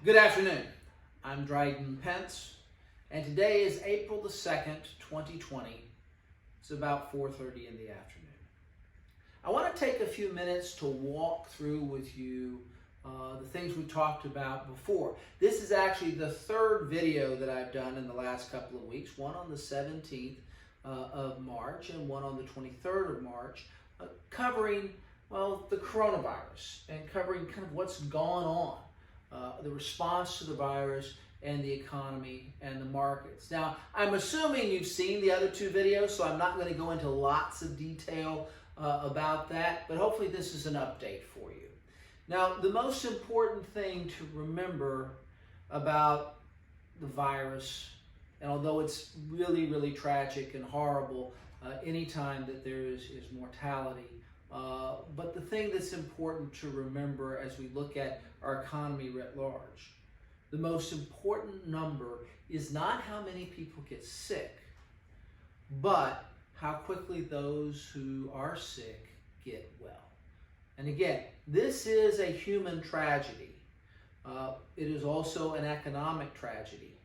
Good afternoon. I'm Dryden Pence, and today is April the 2nd, 2020. It's about 4:30 in the afternoon. I want to take a few minutes to walk through with you the things we talked about before. This is actually the third video that I've done in the last couple of weeks, one on the 17th of March and one on the 23rd of March, covering, the coronavirus and covering kind of what's gone on. The response to the virus and the economy and the markets. Now, I'm assuming you've seen the other two videos, so I'm not going to go into lots of detail about that, but hopefully this is an update for you. Now, the most important thing to remember about the virus, and although it's really, really tragic and horrible anytime that there is mortality, but the thing that's important to remember as we look at our economy writ large, the most important number is not how many people get sick, but how quickly those who are sick get well. And again, this is a human tragedy. It is also an economic tragedy,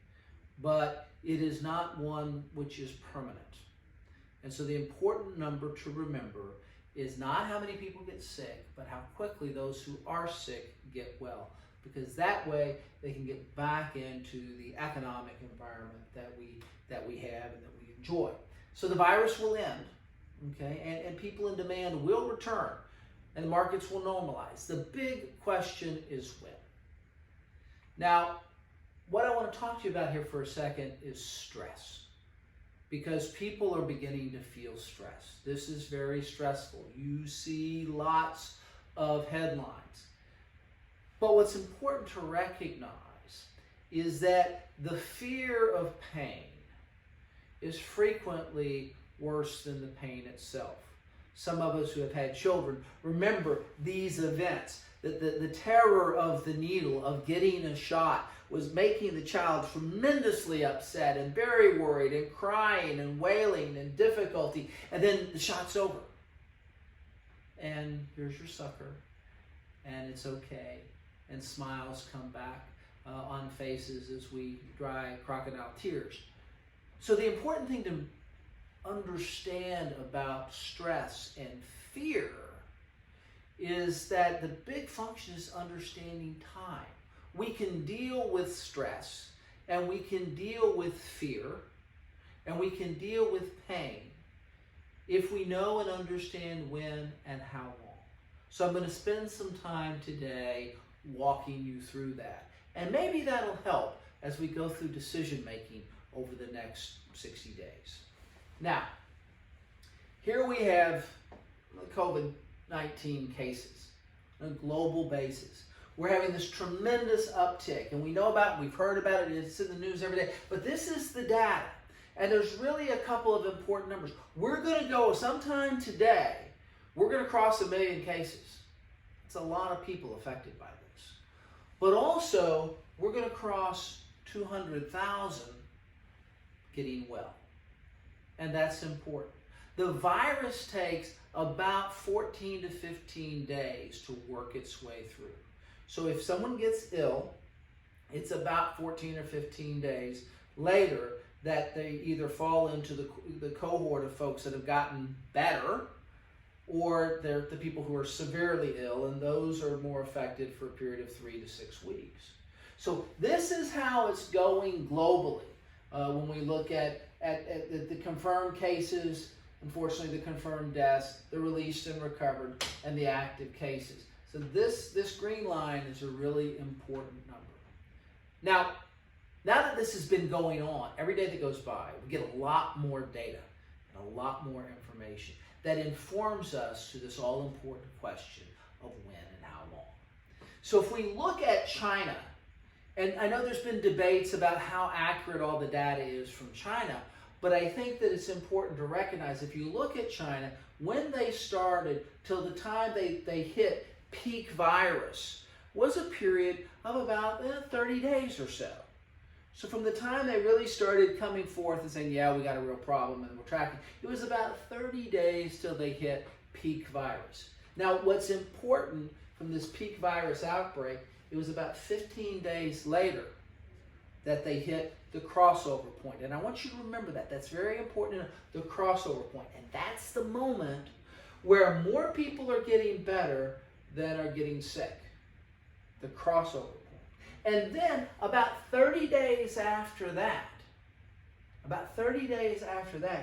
but it is not one which is permanent. And so the important number to remember is not how many people get sick, but how quickly those who are sick get well. Because that way they can get back into the economic environment that we have and that we enjoy. So the virus will end, okay, and people in demand will return, and the markets will normalize. The big question is when. Now, what I want to talk to you about here for a second is stress. Because people are beginning to feel stress. This is very stressful. You see lots of headlines. But what's important to recognize is that the fear of pain is frequently worse than the pain itself. Some of us who have had children remember these events. The terror of the needle, of getting a shot, was making the child tremendously upset and very worried and crying and wailing and difficulty. And then the shot's over. And here's your sucker. And it's okay. And smiles come back on faces as we dry crocodile tears. So the important thing to understand about stress and fear is that the big function is understanding time. We can deal with stress, and we can deal with fear, and we can deal with pain if we know and understand when and how long. So I'm going to spend some time today walking you through that. And maybe that'll help as we go through decision making over the next 60 days. Now, here we have COVID-19 cases on a global basis. We're having this tremendous uptick, and we know about it, we've heard about it, it's in the news every day, but this is the data. And there's really a couple of important numbers. We're going to go sometime today, we're going to cross 1 million cases. It's a lot of people affected by this. But also, we're going to cross 200,000 getting well. And that's important. The virus takes about 14 to 15 days to work its way through. So if someone gets ill, it's about 14 or 15 days later that they either fall into the cohort of folks that have gotten better, or they're the people who are severely ill, and those are more affected for a period of 3 to 6 weeks. So this is how it's going globally when we look at the confirmed cases, unfortunately the confirmed deaths, the released and recovered, and the active cases. So this green line is a really important number. Now that this has been going on, every day that goes by, we get a lot more data and a lot more information that informs us to this all-important question of when and how long. So if we look at China, and I know there's been debates about how accurate all the data is from China, but I think that it's important to recognize if you look at China, when they started till the time they hit peak virus was a period of about 30 days or so. So from the time they really started coming forth and saying, yeah, we got a real problem and we're tracking, it was about 30 days till they hit peak virus. Now, what's important from this peak virus outbreak it was about 15 days later that they hit the crossover point. And I want you to remember that. That's very important, the crossover point. And that's the moment where more people are getting better than are getting sick. The crossover point. And then about 30 days after that,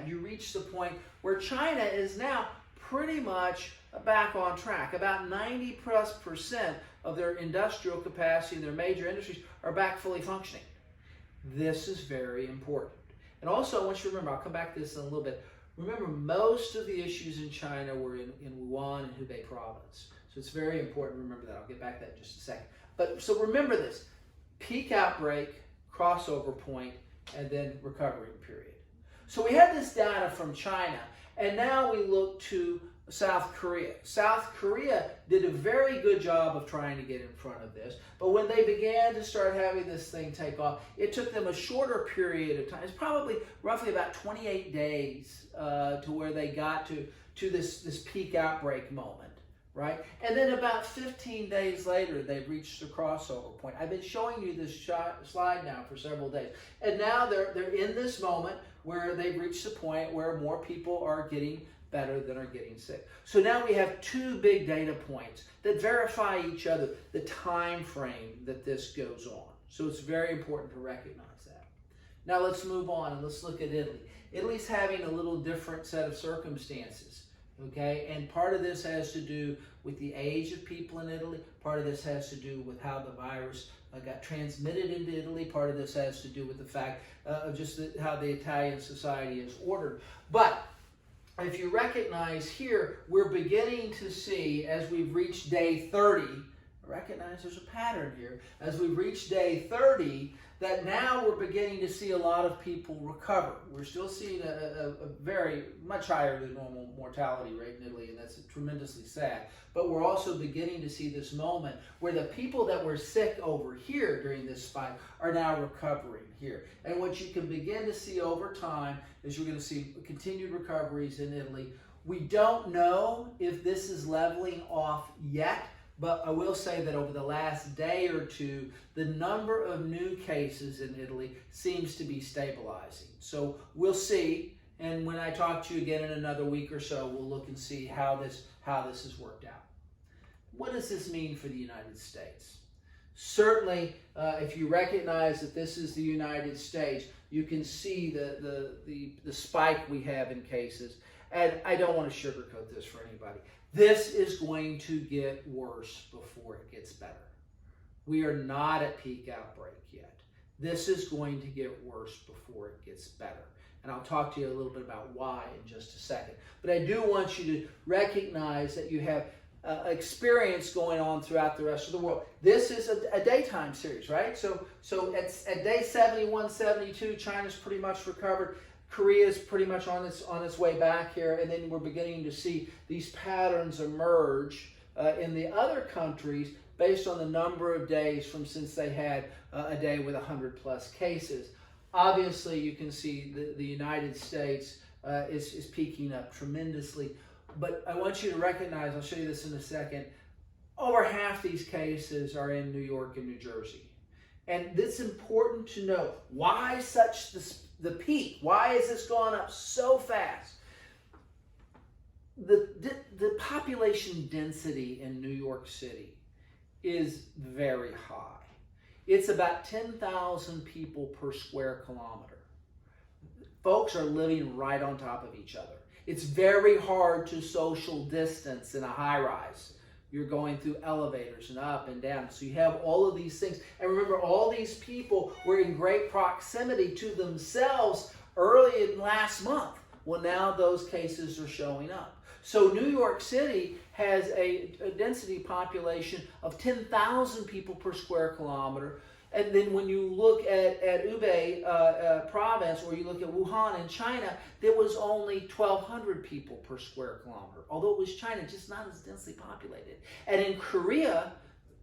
you reach the point where China is now pretty much back on track. About 90+% of their industrial capacity, their major industries, are back fully functioning. This is very important. And also, I want you to remember, I'll come back to this in a little bit. Remember, most of the issues in China were in Wuhan and Hubei province. So it's very important to remember that. I'll get back to that in just a second. But so remember this: peak outbreak, crossover point, and then recovery period. So we had this data from China, and now we look to South Korea. South Korea did a very good job of trying to get in front of this, but when they began to start having this thing take off, it took them a shorter period of time. It's probably roughly about 28 days to where they got to this peak outbreak moment, right? And then about 15 days later, they reached the crossover point. I've been showing you this slide now for several days, and now they're in this moment where they've reached the point where more people are getting better than are getting sick. So now we have two big data points that verify each other, the time frame that this goes on. So it's very important to recognize that. Now let's move on and let's look at Italy. Italy's having a little different set of circumstances, okay? And part of this has to do with the age of people in Italy. Part of this has to do with how the virus got transmitted into Italy. Part of this has to do with the fact of just how the Italian society is ordered. But if you recognize here, we're beginning to see, as we've reached day 30, recognize there's a pattern here, as we've reached day 30, that now we're beginning to see a lot of people recover. We're still seeing a very much higher than normal mortality rate in Italy, and that's tremendously sad. But we're also beginning to see this moment where the people that were sick over here during this spike are now recovering here. And what you can begin to see over time is you're going to see continued recoveries in Italy. We don't know if this is leveling off yet, but I will say that over the last day or two, the number of new cases in Italy seems to be stabilizing. So we'll see, and when I talk to you again in another week or so, we'll look and see how this has worked out. What does this mean for the United States? Certainly, if you recognize that this is the United States, you can see the spike we have in cases. And I don't want to sugarcoat this for anybody. This is going to get worse before it gets better. We are not at peak outbreak yet. This is going to get worse before it gets better. And I'll talk to you a little bit about why in just a second. But I do want you to recognize that you have experience going on throughout the rest of the world. This is a daytime series, right? So at day 71, 72, China's pretty much recovered. Korea is pretty much on its way back here, and then we're beginning to see these patterns emerge in the other countries based on the number of days from since they had a day with 100+ cases. Obviously, you can see the United States is peaking up tremendously, but I want you to recognize, I'll show you this in a second, over half these cases are in New York and New Jersey. And it's important to know why such the peak. Why has this gone up so fast? The population density in New York City is very high. It's about 10,000 people per square kilometer. Folks are living right on top of each other. It's very hard to social distance in a high-rise. You're going through elevators and up and down. So you have all of these things. And remember, all these people were in great proximity to themselves early in last month. Well, now those cases are showing up. So New York City has a density population of 10,000 people per square kilometer. And then when you look at Hubei province, or you look at Wuhan in China, there was only 1,200 people per square kilometer. Although it was China, just not as densely populated. And in Korea,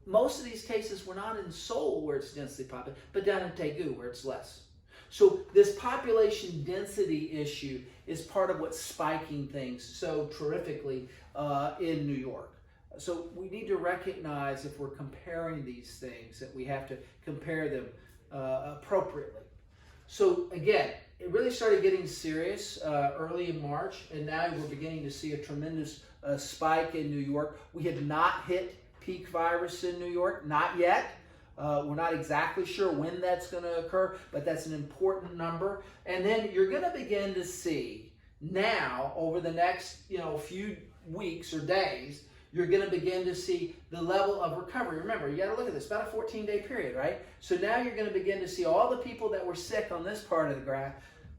most of these cases were not in Seoul, where it's densely populated, but down in Daegu, where it's less. So this population density issue is part of what's spiking things so terrifically in New York. So we need to recognize if we're comparing these things that we have to compare them appropriately. So again, it really started getting serious early in March, and now we're beginning to see a tremendous spike in New York. We have not hit peak virus in New York, not yet. We're not exactly sure when that's going to occur, but that's an important number. And then you're going to begin to see now over the next few weeks or days, you're going to begin to see the level of recovery. Remember, you got to look at this, about a 14-day period, right? So now you're going to begin to see all the people that were sick on this part of the graph.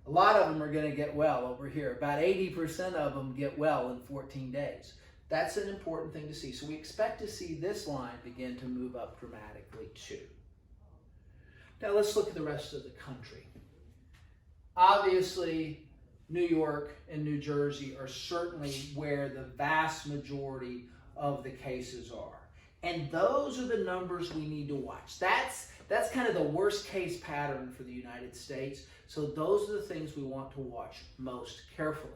A lot of them are going to get well over here. About 80% of them get well in 14 days. That's an important thing to see. So we expect to see this line begin to move up dramatically too. Now let's look at the rest of the country. Obviously, New York and New Jersey are certainly where the vast majority of the cases are. And those are the numbers we need to watch. That's kind of the worst case pattern for the United States. So those are the things we want to watch most carefully.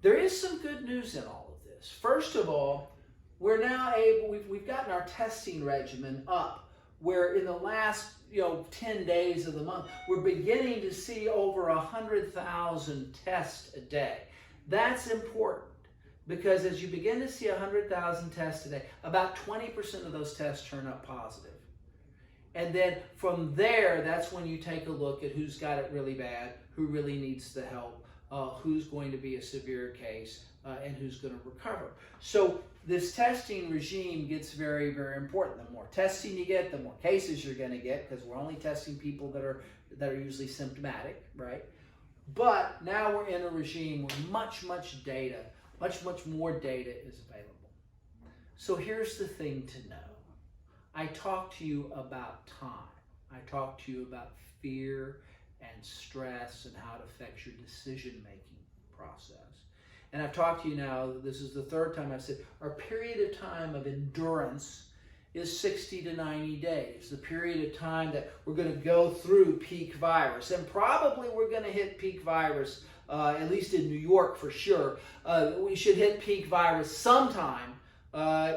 There is some good news in all of this. First of all, we're now we've gotten our testing regimen up, where in the last 10 days of the month, we're beginning to see over 100,000 tests a day. That's important because as you begin to see 100,000 tests a day, about 20% of those tests turn up positive. And then from there, that's when you take a look at who's got it really bad, who really needs the help, who's going to be a severe case, and who's going to recover. So this testing regime gets very, very important. The more testing you get, the more cases you're going to get, because we're only testing people that are usually symptomatic, right? But now we're in a regime where much more data is available. So here's the thing to know. I talked to you about time. I talked to you about fear and stress and how it affects your decision-making process. And I've talked to you now, this is the third time I've said, our period of time of endurance is 60 to 90 days, the period of time that we're going to go through peak virus. And probably we're going to hit peak virus, at least in New York for sure. We should hit peak virus sometime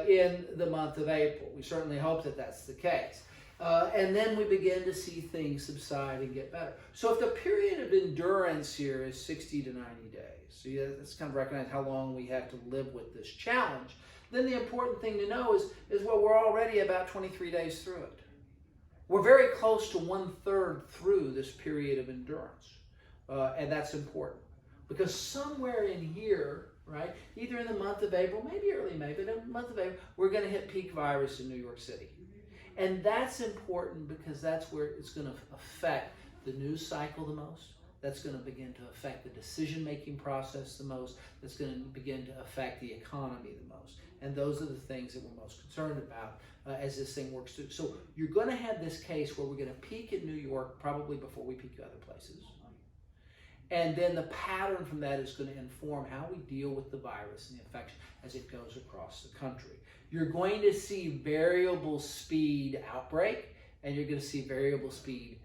in the month of April. We certainly hope that that's the case. And then we begin to see things subside and get better. So if the period of endurance here is 60 to 90 days, so let's kind of recognize how long we have to live with this challenge, then the important thing to know is well, we're already about 23 days through it. We're very close to 1/3 through this period of endurance. And that's important. Because somewhere in here, right, either in the month of April, maybe early May, but in the month of April, we're going to hit peak virus in New York City. And that's important because that's where it's going to affect the news cycle the most. That's going to begin to affect the decision-making process the most. That's going to begin to affect the economy the most. And those are the things that we're most concerned about as this thing works through. So you're going to have this case where we're going to peak in New York probably before we peak other places. And then the pattern from that is going to inform how we deal with the virus and the infection as it goes across the country. You're going to see variable speed outbreak, and you're going to see variable speed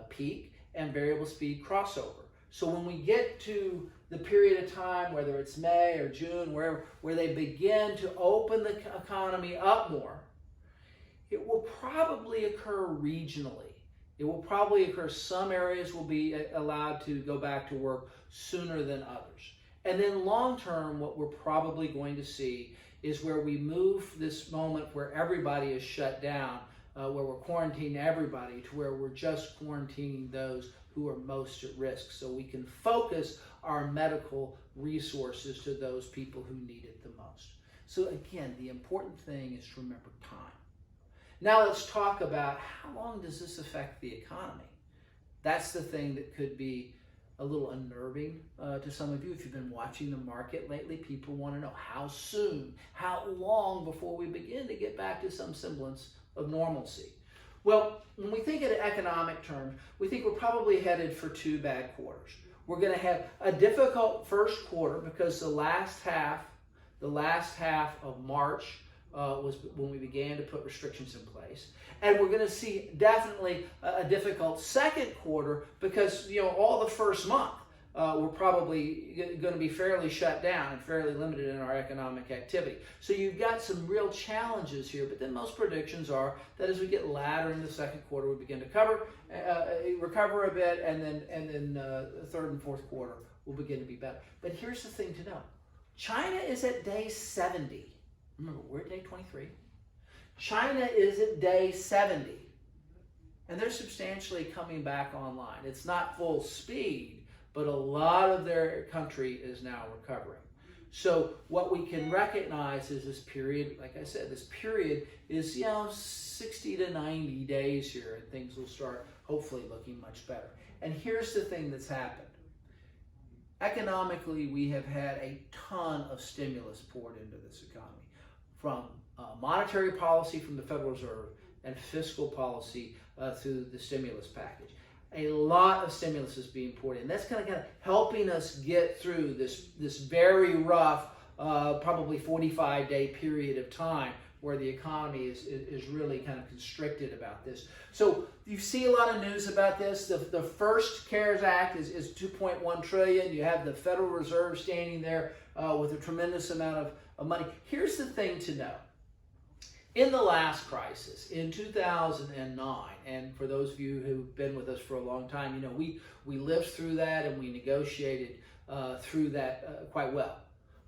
peak and variable speed crossover. So when we get to the period of time, whether it's May or June, where they begin to open the economy up more, it will probably occur regionally. It will probably occur, some areas will be allowed to go back to work sooner than others. And then long term, what we're probably going to see is where we move this moment where everybody is shut down, where we're quarantining everybody, to where we're just quarantining those who are most at risk, so we can focus our medical resources to those people who need it the most. So again, the important thing is to remember time. Now let's talk about how long does this affect the economy? That's the thing that could be a little unnerving to some of you. If you've been watching the market lately, people want to know how soon, how long before we begin to get back to some semblance of normalcy. Well, when we think in economic terms, we think we're probably headed for 2 bad quarters. We're going to have a difficult first quarter because the last half of March was when we began to put restrictions in place. And we're going to see definitely a difficult second quarter because, all the first month we're probably going to be fairly shut down and fairly limited in our economic activity. So you've got some real challenges here, but then most predictions are that as we get later in the second quarter, we begin to recover a bit, and then the third and fourth quarter will begin to be better. But here's the thing to know. China is at day 70. Remember, we're at day 23. China is at day 70. And they're substantially coming back online. It's not full speed, but a lot of their country is now recovering. So what we can recognize is this period, like I said, this period is 60 to 90 days here, and things will start hopefully looking much better. And here's the thing that's happened. Economically, we have had a ton of stimulus poured into this economy, from monetary policy from the Federal Reserve and fiscal policy through the stimulus package. A lot of stimulus is being poured in. That's kind of helping us get through this very rough, probably 45-day period of time where the economy is really kind of constricted about this. So you see a lot of news about this. The first CARES Act is $2.1 trillion. You have the Federal Reserve standing there with a tremendous amount of money. Here's the thing to know. In the last crisis, in 2009, and for those of you who've been with us for a long time, we lived through that and we negotiated through that quite well.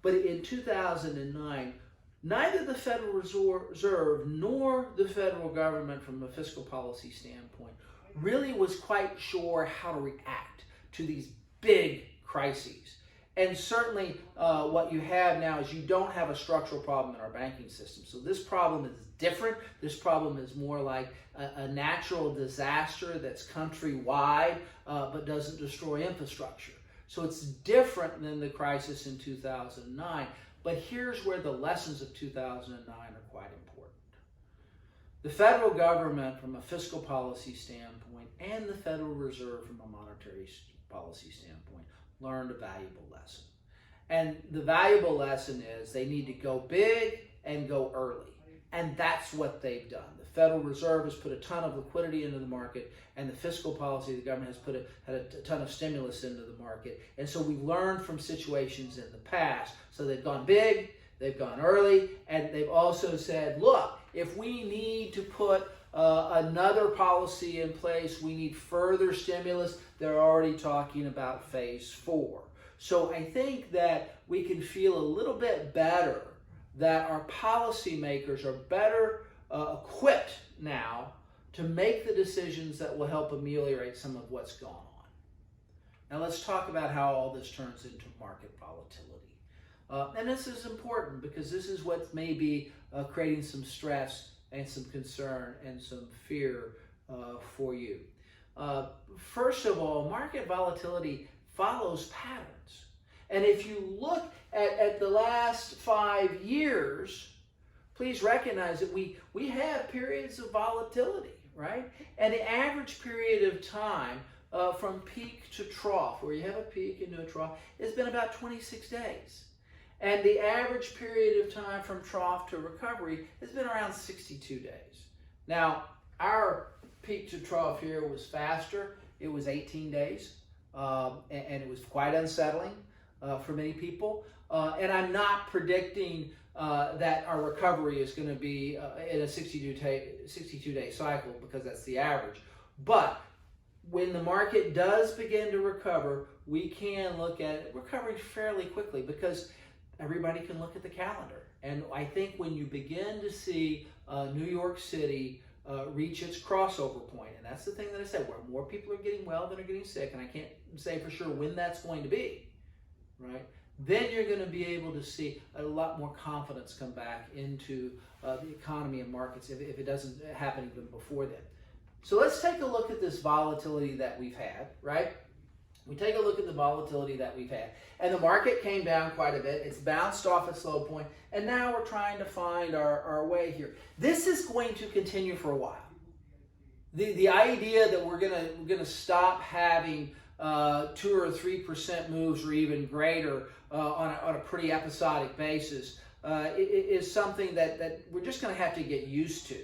But in 2009, neither the Federal Reserve nor the federal government from a fiscal policy standpoint really was quite sure how to react to these big crises. And certainly what you have now is you don't have a structural problem in our banking system. So this problem is different. This problem is more like a natural disaster that's countrywide but doesn't destroy infrastructure. So it's different than the crisis in 2009. But here's where the lessons of 2009 are quite important. The federal government from a fiscal policy standpoint and the Federal Reserve from a monetary policy standpoint learned a valuable lesson. And the valuable lesson is they need to go big and go early. And that's what they've done. The Federal Reserve has put a ton of liquidity into the market, and the fiscal policy of the government has had a ton of stimulus into the market. And so we've learned from situations in the past. So they've gone big, they've gone early, and they've also said, look, if we need to put another policy in place, we need further stimulus. They're already talking about phase 4. So I think that we can feel a little bit better that our policymakers are better equipped now to make the decisions that will help ameliorate some of what's going on. Now let's talk about how all this turns into market volatility. And this is important because this is what may be creating some stress and some concern and some fear for you. First of all, market volatility follows patterns. And if you look at the last 5 years, please recognize that we have periods of volatility, right? And the average period of time from peak to trough, where you have a peak into a trough, has been about 26 days. And the average period of time from trough to recovery has been around 62 days. Now, our peak to trough here was faster. It was 18 days, and it was quite unsettling for many people. And I'm not predicting that our recovery is going to be in a 62-day cycle, because that's the average. But when the market does begin to recover, we can look at it recovering fairly quickly, because everybody can look at the calendar. And I think when you begin to see New York City reach its crossover point, and that's the thing that I said, where more people are getting well than are getting sick, and I can't say for sure when that's going to be, right? Then you're going to be able to see a lot more confidence come back into the economy and markets if it doesn't happen even before then. So let's take a look at this volatility that we've had, right? We take a look at the volatility that we've had. And the market came down quite a bit. It's bounced off its low point. And now we're trying to find our way here. This is going to continue for a while. The idea that we're gonna stop having 2 or 3% moves or even greater on a pretty episodic basis is something that we're just going to have to get used to.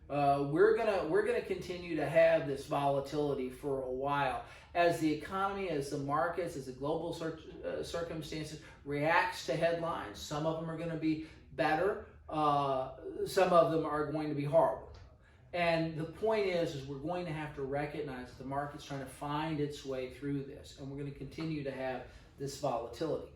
We're gonna continue to have this volatility for a while as the economy, as the markets, as the global circumstances reacts to headlines. Some of them are going to be better. Some of them are going to be horrible. And the point is we're going to have to recognize that the market's trying to find its way through this, and we're going to continue to have this volatility.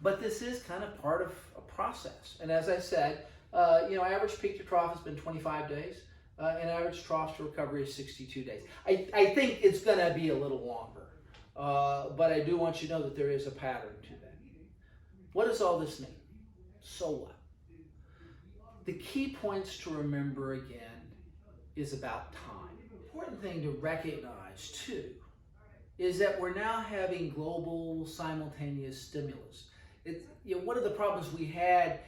But this is kind of part of a process. And as I said, average peak to trough has been 25 days, and average trough to recovery is 62 days. I think it's going to be a little longer, but I do want you to know that there is a pattern to that. What does all this mean? So what? The key points to remember again is about time. The important thing to recognize too is that we're now having global simultaneous stimulus. One of the problems we had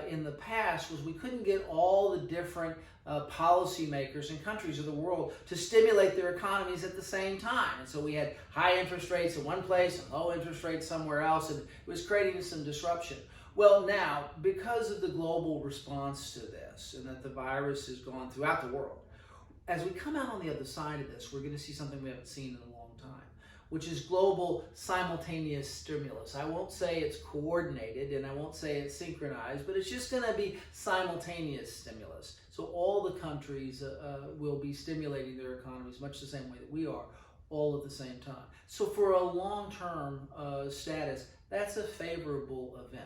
in the past was we couldn't get all the different policymakers in countries of the world to stimulate their economies at the same time. And so we had high interest rates in one place and low interest rates somewhere else, and it was creating some disruption. Well, now, because of the global response to this and that the virus has gone throughout the world, as we come out on the other side of this, we're going to see something we haven't seen in a long time, which is global simultaneous stimulus. I won't say it's coordinated and I won't say it's synchronized, but it's just going to be simultaneous stimulus. So all the countries will be stimulating their economies much the same way that we are, all at the same time. So for a long-term status, that's a favorable event.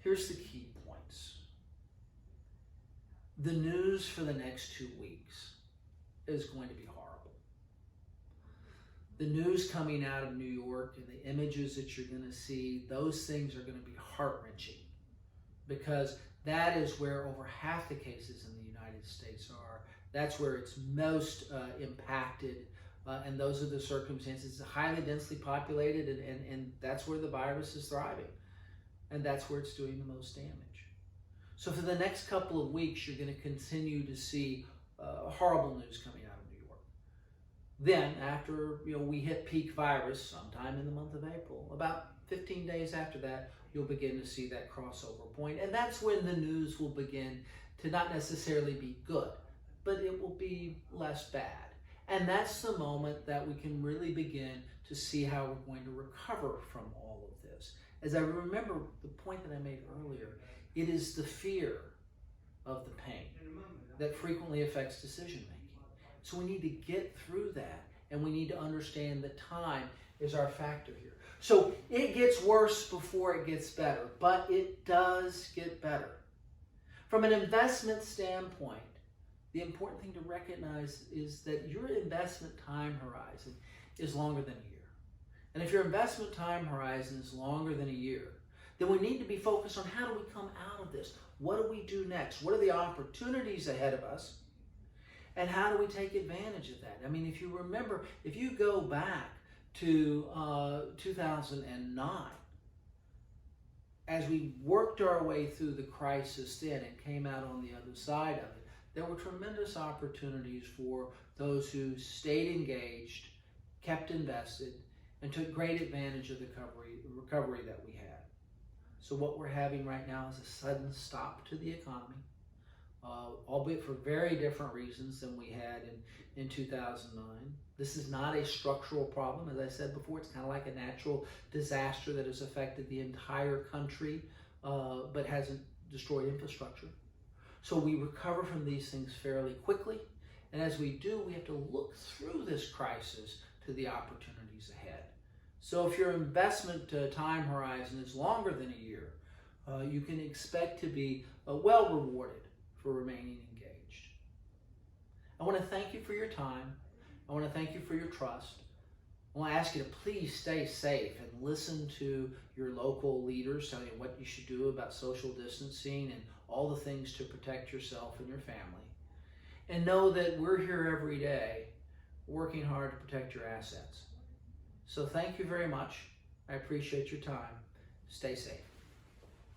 Here's the key points. The news for the next 2 weeks is going to be horrible. The news coming out of New York and the images that you're going to see, those things are going to be heart-wrenching, because that is where over half the cases in the United States are. That's where it's most impacted, and those are the circumstances. It's highly densely populated, and that's where the virus is thriving, and that's where it's doing the most damage. So for the next couple of weeks, you're going to continue to see horrible news coming out of New York. Then, after we hit peak virus sometime in the month of April, about 15 days after that, you'll begin to see that crossover point, and that's when the news will begin to not necessarily be good, but it will be less bad. And that's the moment that we can really begin to see how we're going to recover from all of this. As I remember the point that I made earlier, it is the fear of the pain that frequently affects decision making. So we need to get through that, and we need to understand that time is our factor here. So it gets worse before it gets better, but it does get better. From an investment standpoint, the important thing to recognize is that your investment time horizon is longer than a year. And if your investment time horizon is longer than a year, then we need to be focused on how do we come out of this? What do we do next? What are the opportunities ahead of us? And how do we take advantage of that? I mean, if you remember, if you go back to 2009, as we worked our way through the crisis then and came out on the other side of it, there were tremendous opportunities for those who stayed engaged, kept invested, and took great advantage of the recovery that we had. So what we're having right now is a sudden stop to the economy, albeit for very different reasons than we had in 2009. This is not a structural problem. As I said before, it's kind of like a natural disaster that has affected the entire country, but hasn't destroyed infrastructure. So we recover from these things fairly quickly. And as we do, we have to look through this crisis to the opportunities ahead. So if your investment time horizon is longer than a year, you can expect to be well rewarded for remaining engaged. I want to thank you for your time. I want to thank you for your trust. I want to ask you to please stay safe and listen to your local leaders telling you what you should do about social distancing and all the things to protect yourself and your family. And know that we're here every day working hard to protect your assets. So thank you very much. I appreciate your time. Stay safe.